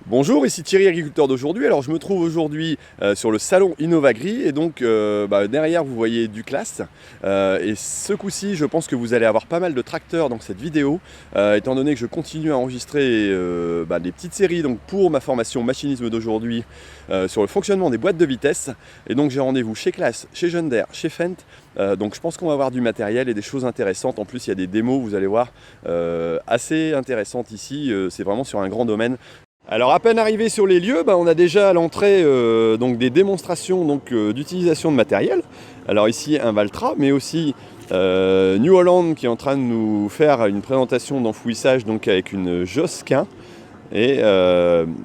Bonjour, ici Thierry, agriculteur d'aujourd'hui. Alors je me trouve aujourd'hui sur le salon Innovagri et donc derrière vous voyez Duclas. Et ce coup-ci je pense que vous allez avoir pas mal de tracteurs dans cette vidéo étant donné que je continue à enregistrer des petites séries donc, pour ma formation machinisme d'aujourd'hui sur le fonctionnement des boîtes de vitesse. Et donc j'ai rendez-vous chez Claas, chez John Deere, chez Fendt. Donc je pense qu'on va avoir du matériel et des choses intéressantes. En plus il y a des démos, vous allez voir, assez intéressantes ici. C'est vraiment sur un grand domaine. Alors à peine arrivé sur les lieux, on a déjà à l'entrée des démonstrations d'utilisation de matériel. Alors ici un Valtra, mais aussi New Holland qui est en train de nous faire une présentation d'enfouissage avec une Josquin et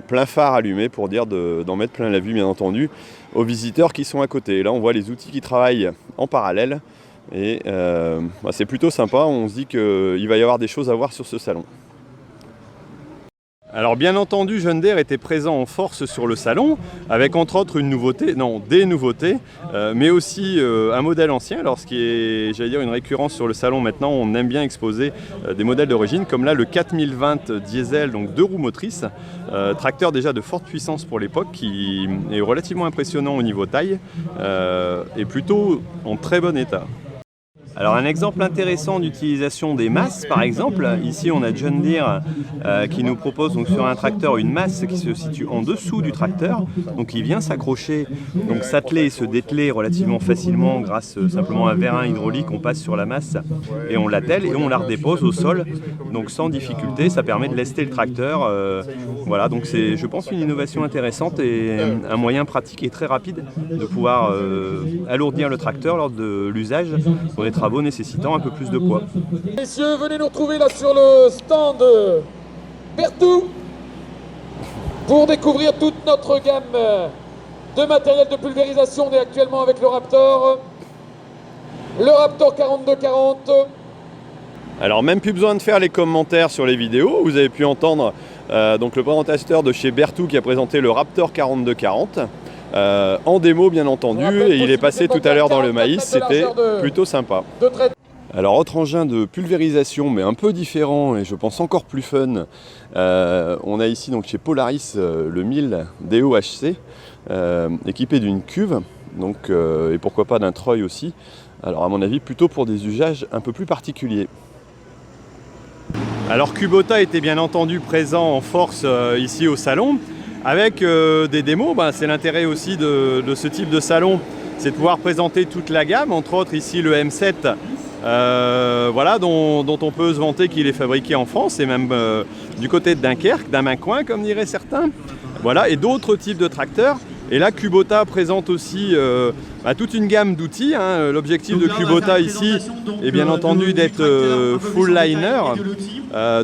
plein phare allumé pour dire d'en mettre plein la vue bien entendu aux visiteurs qui sont à côté. Et là on voit les outils qui travaillent en parallèle et c'est plutôt sympa, on se dit qu'il va y avoir des choses à voir sur ce salon. Alors bien entendu, John Deere était présent en force sur le salon, avec entre autres des nouveautés, mais aussi un modèle ancien. Alors ce qui est, j'allais dire, une récurrence sur le salon maintenant, on aime bien exposer des modèles d'origine, comme là le 4020 diesel, donc 2 roues motrices, tracteur déjà de forte puissance pour l'époque, qui est relativement impressionnant au niveau taille, et plutôt en très bon état. Alors un exemple intéressant d'utilisation des masses par exemple, ici on a John Deere qui nous propose donc, sur un tracteur une masse qui se situe en dessous du tracteur, donc il vient s'accrocher, donc s'atteler et se dételer relativement facilement grâce simplement à un vérin hydraulique, on passe sur la masse et on l'attelle et on la redépose au sol, donc sans difficulté, ça permet de lester le tracteur, voilà donc c'est je pense une innovation intéressante et un moyen pratique et très rapide de pouvoir alourdir le tracteur lors de l'usage pour les travaux nécessitant un peu plus de poids. Messieurs, venez nous retrouver là sur le stand Berthoud pour découvrir toute notre gamme de matériel de pulvérisation. On est actuellement avec le Raptor 4240. Alors même plus besoin de faire les commentaires sur les vidéos, vous avez pu entendre le présentateur de chez Berthoud qui a présenté le Raptor 4240. En démo bien entendu, et il est passé tout à l'heure dans le maïs, c'était plutôt sympa. Alors autre engin de pulvérisation mais un peu différent et je pense encore plus fun, on a ici donc chez Polaris le 1000 DOHC équipé d'une cuve et pourquoi pas d'un treuil aussi, alors à mon avis plutôt pour des usages un peu plus particuliers. Alors Kubota était bien entendu présent en force ici au salon. Avec des démos, c'est l'intérêt aussi de ce type de salon, c'est de pouvoir présenter toute la gamme, entre autres ici le M7, dont on peut se vanter qu'il est fabriqué en France et même du côté de Dunkerque, d'Amincoin comme diraient certains, voilà, et d'autres types de tracteurs. Et là Kubota présente aussi toute une gamme d'outils, hein. L'objectif de Kubota ici est bien entendu d'être full liner,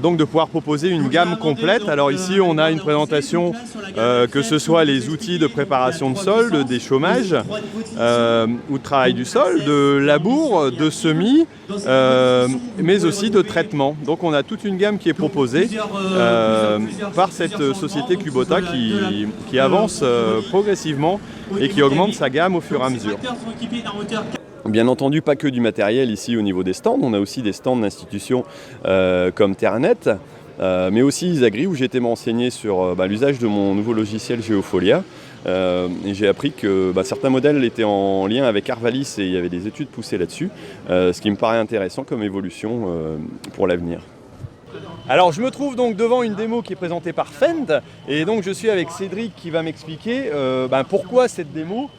donc de pouvoir proposer une gamme complète. Alors ici on a une présentation que ce soit les outils de préparation de sol, de déchômage ou de travail du sol, de labour, de semis, mais aussi de traitement. Donc on a toute une gamme qui est proposée par cette société Kubota qui avance progressivement et qui augmente sa gamme au fur et à mesure. Bien entendu, pas que du matériel ici au niveau des stands, on a aussi des stands d'institutions comme Ternet, mais aussi Isagri où j'ai été m'enseigner sur l'usage de mon nouveau logiciel Geofolia. Et j'ai appris que certains modèles étaient en lien avec Arvalis et il y avait des études poussées là-dessus, ce qui me paraît intéressant comme évolution pour l'avenir. Alors je me trouve donc devant une démo qui est présentée par Fendt et donc je suis avec Cédric qui va m'expliquer pourquoi cette démo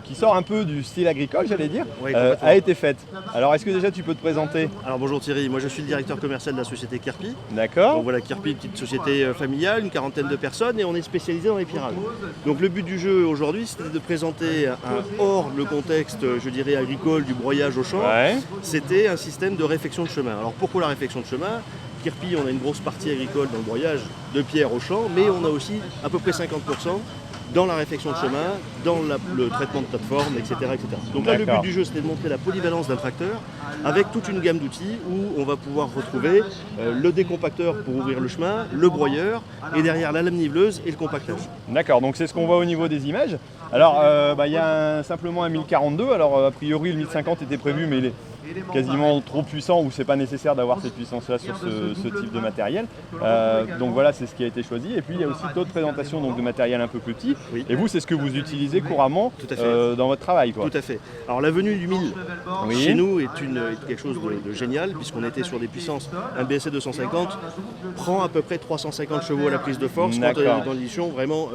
qui sort un peu du style agricole, j'allais dire, oui, a été faite. Alors est-ce que déjà tu peux te présenter? Alors bonjour Thierry, moi je suis le directeur commercial de la société Kirpi. D'accord. Donc voilà, Kirpi, une petite société familiale, une quarantaine de personnes et on est spécialisé dans les pirages. Donc le but du jeu aujourd'hui c'était de présenter hors le contexte, je dirais, agricole du broyage au champ, c'était un système de réfection de chemin. Alors pourquoi la réfection de chemin? Kirpi, on a une grosse partie agricole dans le broyage de pierre au champ, mais on a aussi à peu près 50% dans la réfection de chemin, dans le traitement de plateforme, etc. etc. Donc là, le but du jeu, c'était de montrer la polyvalence d'un tracteur avec toute une gamme d'outils où on va pouvoir retrouver le décompacteur pour ouvrir le chemin, le broyeur, et derrière la lame niveleuse et le compactage. D'accord, donc c'est ce qu'on voit au niveau des images. Alors, y a simplement un 1042, alors a priori le 1050 était prévu, mais quasiment trop puissant ou c'est pas nécessaire d'avoir cette puissance-là sur ce type de matériel. Donc voilà, c'est ce qui a été choisi. Et puis il y a aussi d'autres présentations donc, de matériel un peu plus petit. Oui. Et vous, c'est ce que vous utilisez couramment dans votre travail, quoi. Tout à fait. Alors la venue du 1000 Oui. chez nous est quelque chose de génial puisqu'on était sur des puissances. Un BSC 250 prend à peu près 350 chevaux à la prise de force quand on est dans l'édition vraiment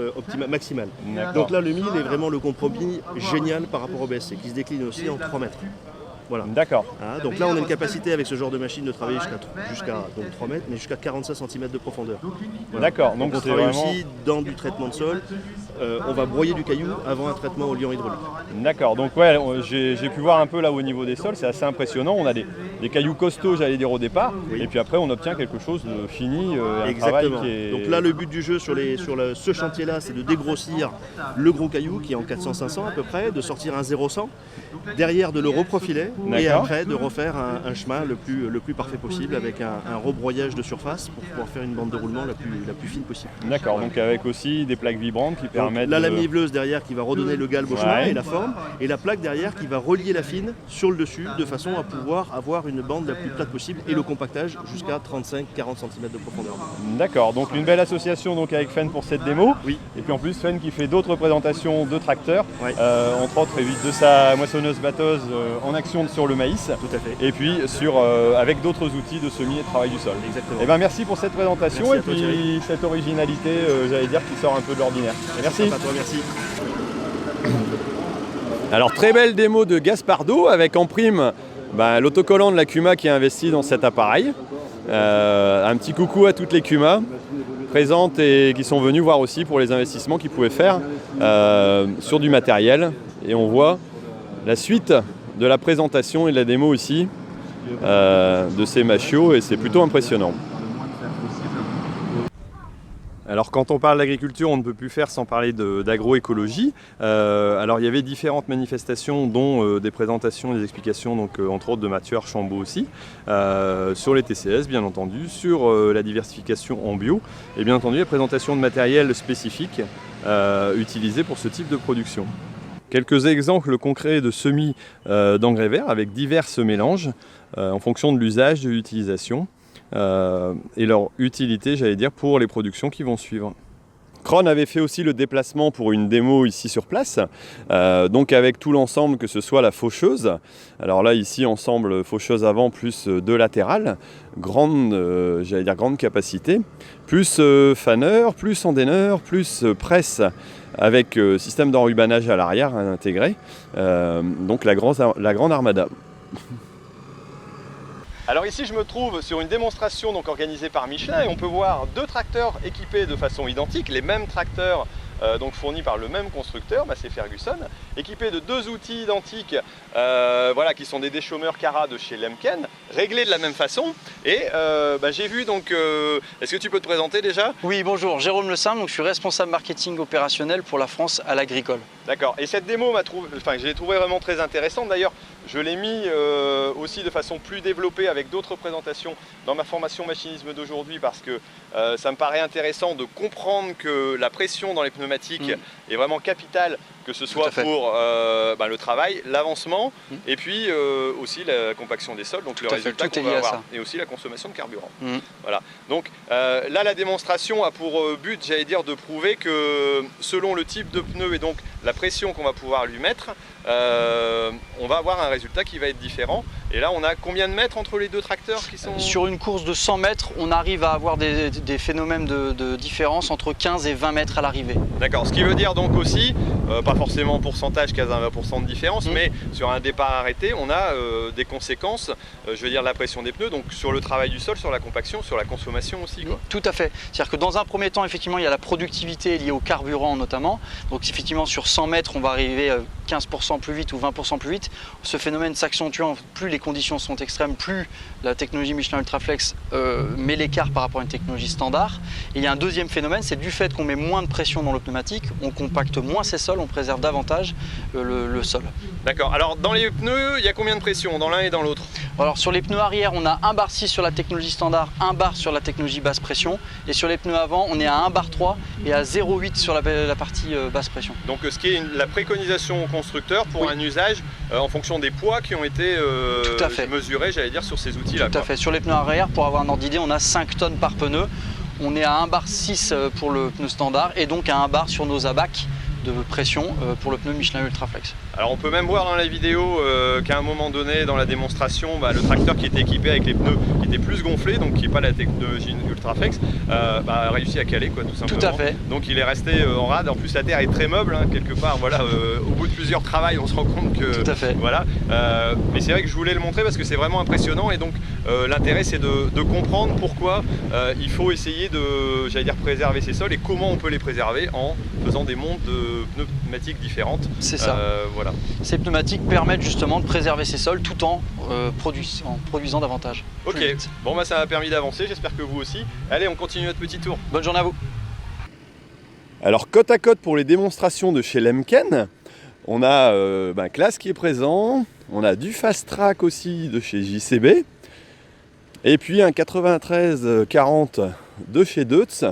maximale. Donc là, le 1000 est vraiment le compromis génial par rapport au BSC qui se décline aussi en 3 mètres. Voilà. D'accord. Donc là, on a une capacité avec ce genre de machine de travailler jusqu'à 3 mètres, mais jusqu'à 45 cm de profondeur. Voilà. D'accord. Donc on travaille aussi dans du traitement de sol. On va broyer du caillou avant un traitement au liant hydraulique. D'accord. Donc ouais, j'ai pu voir un peu là au niveau des sols, c'est assez impressionnant. On a des cailloux costauds, j'allais dire au départ, et puis après on obtient quelque chose de fini, un travail qui est... Donc là, le but du jeu sur ce chantier-là, c'est de dégrossir le gros caillou qui est en 400-500 à peu près, de sortir un 0-100, derrière de le reprofiler et après de refaire un chemin le plus parfait possible avec un rebroyage de surface pour pouvoir faire une bande de roulement la plus fine possible. D'accord, donc avec aussi des plaques vibrantes qui permettent la lame niveleuse derrière qui va redonner le galbe au chemin et la forme, et la plaque derrière qui va relier la fine sur le dessus de façon à pouvoir avoir une bande la plus plate possible et le compactage jusqu'à 35-40 cm de profondeur. D'accord, donc une belle association donc avec Fenn pour cette démo. Oui. Et puis en plus Fenn qui fait d'autres présentations de tracteurs, entre autres de sa moissonneuse-batteuse en action sur le maïs. Tout à fait. Et puis avec d'autres outils de semis et de travail du sol. Exactement. Et ben merci pour cette présentation. Merci et puis cette originalité, j'allais dire, qui sort un peu de l'ordinaire. Merci. À toi, merci. Alors très belle démo de Gaspardo avec en prime l'autocollant de la Kuma qui a investi dans cet appareil. Un petit coucou à toutes les Kuma présentes et qui sont venues voir aussi pour les investissements qu'ils pouvaient faire sur du matériel. Et on voit la suite de la présentation et de la démo aussi de ces machios et c'est plutôt impressionnant. Alors quand on parle d'agriculture, on ne peut plus faire sans parler d'agroécologie. Alors il y avait différentes manifestations, dont des présentations, des explications, donc entre autres de Mathieu Archambault aussi, sur les TCS bien entendu, sur la diversification en bio, et bien entendu la présentation de matériel spécifique utilisé pour ce type de production. Quelques exemples concrets de semis d'engrais verts avec divers mélanges en fonction de l'usage, de l'utilisation. Et leur utilité, j'allais dire, pour les productions qui vont suivre. Kron avait fait aussi le déplacement pour une démo ici sur place, donc avec tout l'ensemble, que ce soit la faucheuse. Alors là, ici, ensemble, faucheuse avant plus deux latérales, grande capacité, plus faneur, plus endaineur, plus presse, avec système d'enrubanage à l'arrière intégré, donc la grande armada. Alors ici je me trouve sur une démonstration donc organisée par Michelin et on peut voir deux tracteurs équipés de façon identique, les mêmes tracteurs donc fournis par le même constructeur, c'est Ferguson, équipés de deux outils identiques qui sont des déchaumeurs Cara de chez Lemken, réglés de la même façon. Et j'ai vu donc, est-ce que tu peux te présenter déjà? Oui, bonjour, Jérôme Le Simple, donc je suis responsable marketing opérationnel pour la France à l'agricole. D'accord, et cette démo, je l'ai trouvée vraiment très intéressante. D'ailleurs, je l'ai mis aussi de façon plus développée avec d'autres présentations dans ma formation machinisme d'aujourd'hui parce que ça me paraît intéressant de comprendre que la pression dans les pneumatiques est vraiment capitale, que ce soit pour le travail, l'avancement et puis aussi la compaction des sols, donc le résultat qu'on va avoir, et aussi la consommation de carburant. Voilà. Donc là, la démonstration a pour but, j'allais dire, de prouver que selon le type de pneu et donc la pression qu'on va pouvoir lui mettre, on va avoir un résultat qui va être différent. Et là, on a combien de mètres entre les deux tracteurs qui sont... Sur une course de 100 mètres, on arrive à avoir des phénomènes de différence entre 15 et 20 mètres à l'arrivée. D'accord, ce qui veut dire donc aussi, pas forcément en pourcentage, 15 à 20% de différence, mais sur un départ arrêté, on a des conséquences, je veux dire la pression des pneus, donc sur le travail du sol, sur la compaction, sur la consommation aussi, quoi. Tout à fait. C'est-à-dire que dans un premier temps, effectivement, il y a la productivité liée au carburant notamment. Donc effectivement, sur 100 mètres, on va arriver 15% plus vite ou 20% plus vite. Ce phénomène s'accentuant, plus les conditions sont extrêmes, plus la technologie Michelin Ultraflex met l'écart par rapport à une technologie standard. Et il y a un deuxième phénomène, c'est du fait qu'on met moins de pression dans le pneumatique, on compacte moins ses sols, on préserve davantage le sol. D'accord. Alors dans les pneus, il y a combien de pression dans l'un et dans l'autre? Alors sur les pneus arrière, on a 1 bar 6 sur la technologie standard, 1 bar sur la technologie basse pression. Et sur les pneus avant, on est à 1 bar 3 et à 0,8 sur la partie basse pression. Donc ce qui est la préconisation au constructeur pour un usage en fonction des poids qui ont été mesurés, j'allais dire, sur ces outils-là. Tout à fait. Sur les pneus arrière, pour avoir un ordre d'idée, on a 5 tonnes par pneu. On est à 1 bar 6 pour le pneu standard et donc à 1 bar sur nos abacs de pression pour le pneu Michelin Ultraflex. Alors on peut même voir dans la vidéo qu'à un moment donné dans la démonstration, le tracteur qui était équipé avec les pneus qui étaient plus gonflés, donc qui n'est pas la technologie Ultraflex, a réussi à caler tout simplement. Tout à fait. Donc il est resté en rade. En plus la terre est très meuble quelque part. Voilà, au bout de plusieurs travails on se rend compte que. Tout à fait. Voilà. Mais c'est vrai que je voulais le montrer parce que c'est vraiment impressionnant et donc l'intérêt c'est de comprendre pourquoi il faut essayer de, j'allais dire, préserver ces sols et comment on peut les préserver en faisant des montes de pneumatiques différentes. C'est ça. Voilà. Ces pneumatiques permettent justement de préserver ces sols tout en produisant davantage. Ok, bon ça m'a permis d'avancer, j'espère que vous aussi. Allez, on continue notre petit tour. Bonne journée à vous. Alors côte à côte pour les démonstrations de chez Lemken, on a Claas qui est présent, on a du Fast Track aussi de chez JCB, et puis un 9340 de chez Deutz.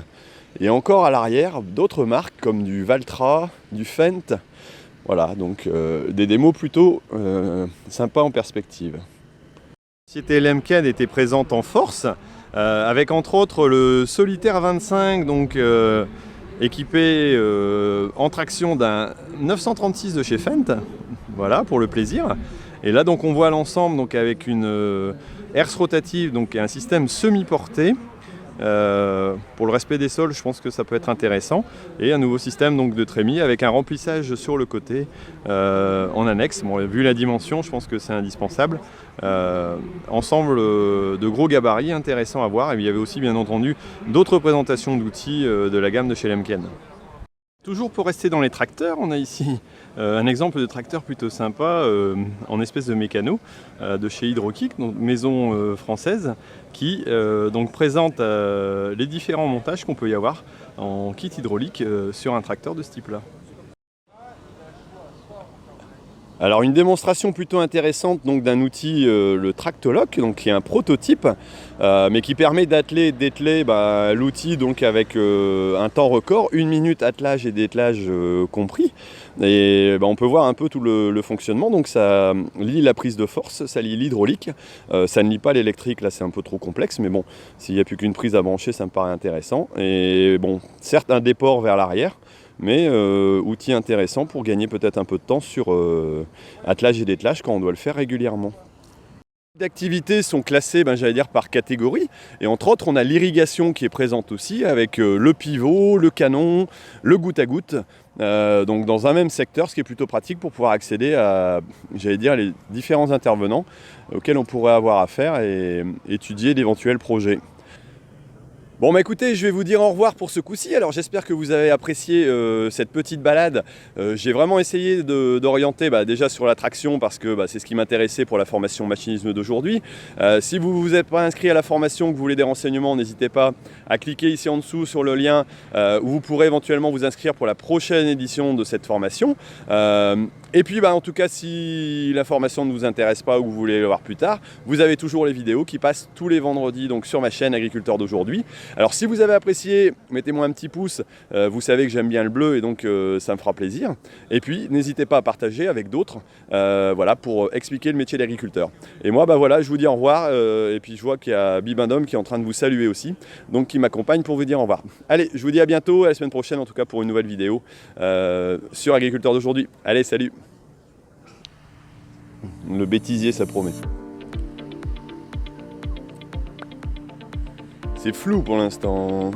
Et encore à l'arrière, d'autres marques comme du Valtra, du Fendt. Voilà, donc des démos plutôt sympas en perspective. La société Lemken était présente en force, avec entre autres le Solitaire 25, donc équipé en traction d'un 936 de chez Fendt. Voilà, pour le plaisir. Et là donc on voit l'ensemble donc avec une herse rotative, donc un système semi-porté. Pour le respect des sols, je pense que ça peut être intéressant. Et un nouveau système donc, de trémie avec un remplissage sur le côté en annexe. Bon, vu la dimension, je pense que c'est indispensable. Ensemble de gros gabarits intéressants à voir. Et il y avait aussi bien entendu d'autres présentations d'outils de la gamme de chez Lemken. Toujours pour rester dans les tracteurs, on a ici un exemple de tracteur plutôt sympa en espèce de mécano de chez Hydrokick, donc maison française, qui donc présente les différents montages qu'on peut y avoir en kit hydraulique sur un tracteur de ce type-là. Alors une démonstration plutôt intéressante donc d'un outil, le Tractolock, donc qui est un prototype, mais qui permet d'atteler l'outil donc avec un temps record, 1 minute attelage et dételage compris. Et on peut voir un peu tout le fonctionnement. Donc ça lie la prise de force, ça lie l'hydraulique, ça ne lie pas l'électrique, là c'est un peu trop complexe, mais bon, s'il n'y a plus qu'une prise à brancher, ça me paraît intéressant. Et bon, certes un déport vers l'arrière, mais outil intéressant pour gagner peut-être un peu de temps sur attelage et dételage quand on doit le faire régulièrement. Les activités sont classées j'allais dire par catégorie, et entre autres on a l'irrigation qui est présente aussi avec le pivot, le canon, le goutte à goutte, donc dans un même secteur, ce qui est plutôt pratique pour pouvoir accéder à, j'allais dire, les différents intervenants auxquels on pourrait avoir affaire et étudier d'éventuels projets. Bon écoutez, je vais vous dire au revoir pour ce coup-ci. Alors j'espère que vous avez apprécié cette petite balade. J'ai vraiment essayé d'orienter déjà sur la traction parce que c'est ce qui m'intéressait pour la formation machinisme d'aujourd'hui. Si vous ne vous êtes pas inscrit à la formation, que vous voulez des renseignements, n'hésitez pas à cliquer ici en dessous sur le lien où vous pourrez éventuellement vous inscrire pour la prochaine édition de cette formation. Et puis en tout cas, si la formation ne vous intéresse pas ou que vous voulez le voir plus tard, vous avez toujours les vidéos qui passent tous les vendredis donc sur ma chaîne Agriculteur d'aujourd'hui. Alors si vous avez apprécié, mettez-moi un petit pouce, vous savez que j'aime bien le bleu et donc ça me fera plaisir. Et puis n'hésitez pas à partager avec d'autres voilà, pour expliquer le métier d'agriculteur. Et moi voilà, je vous dis au revoir et puis je vois qu'il y a Bibendum qui est en train de vous saluer aussi, donc qui m'accompagne pour vous dire au revoir. Allez, je vous dis à bientôt, à la semaine prochaine en tout cas pour une nouvelle vidéo sur Agriculteur d'aujourd'hui. Allez, salut! Le bêtisier, ça promet. C'est flou pour l'instant.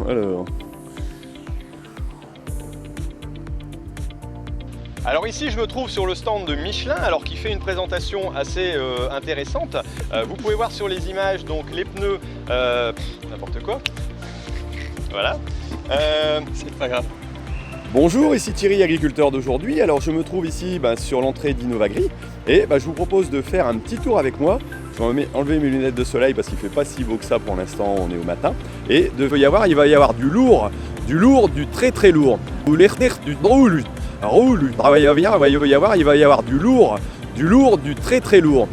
Alors ici je me trouve sur le stand de Michelin, alors qui fait une présentation assez intéressante. Vous pouvez voir sur les images donc les pneus, n'importe quoi. Voilà. C'est pas grave. Bonjour, ici Thierry, agriculteur d'aujourd'hui. Alors je me trouve ici sur l'entrée d'Innovagri et je vous propose de faire un petit tour avec moi. Je vais enlever mes lunettes de soleil parce qu'il ne fait pas si beau que ça pour l'instant, on est au matin. Et il va y avoir du lourd, du très très lourd. Il va y avoir du lourd, du très très lourd.